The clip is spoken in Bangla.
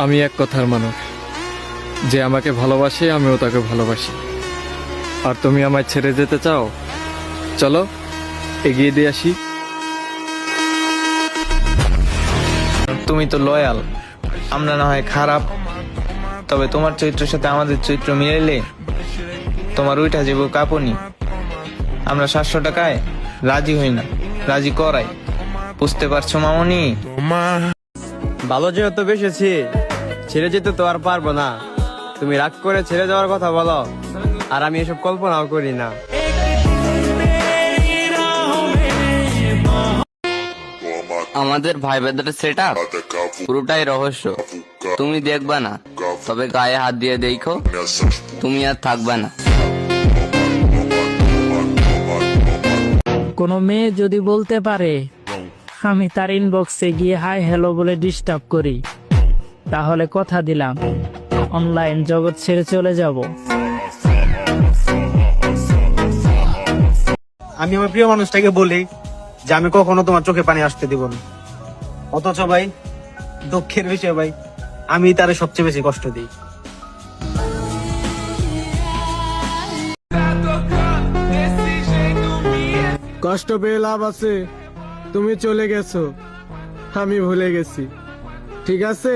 আমি এক কথার মানুষ, যে আমাকে ভালোবাসে আমিও তাকে ভালোবাসি। আর তুমি আমায় ছেড়ে যেতে চাও? চলো এগিয়ে দিয়ে আসি। তুমি তো লয়াল, আমরা না হয় খারাপ, তবে তোমার চরিত্রের সাথে আমাদের চরিত্র মিলাইলে তোমার ওইটা যাবো কাঁপুনি। আমরা 700 টাকায় রাজি হই না, রাজি করাই। বুঝতে পারছো মামনি? ভালো যেহেতু বেসেছি, ছেড়ে যেতে তো আর পারবো না। তুমি রাগ করে ছেড়ে যাওয়ার কথা বলো, আর আমি এসব কল্পনাও করি না। আমাদের ভাই বেদের সেট আপ পুরোটাই রহস্য। তুমি দেখবা না, তবে গায়ে হাত দিয়ে দেখো, তুমি আর থাকবা না। কোনো মেয়ে যদি বলতে পারে আমি তার ইনবক্সে গিয়ে হাই হ্যালো বলে ডিস্টার্ব করি, তাহলে কথা দিলাম অনলাইন জগৎ ছেড়ে চলে যাব। আমি আমার প্রিয় মানুষটাকে বলি যে আমি কখনো তোমার চোখে পানি আসতে দিব না, অথচ ভাই দুঃখের বিষয় ভাই আমি তারে সবচেয়ে বেশি কষ্ট দিই। কষ্ট পেয়ে লাভ আছে? তুমি চলে গেছো, আমি ভুলে গেছি, ঠিক আছে?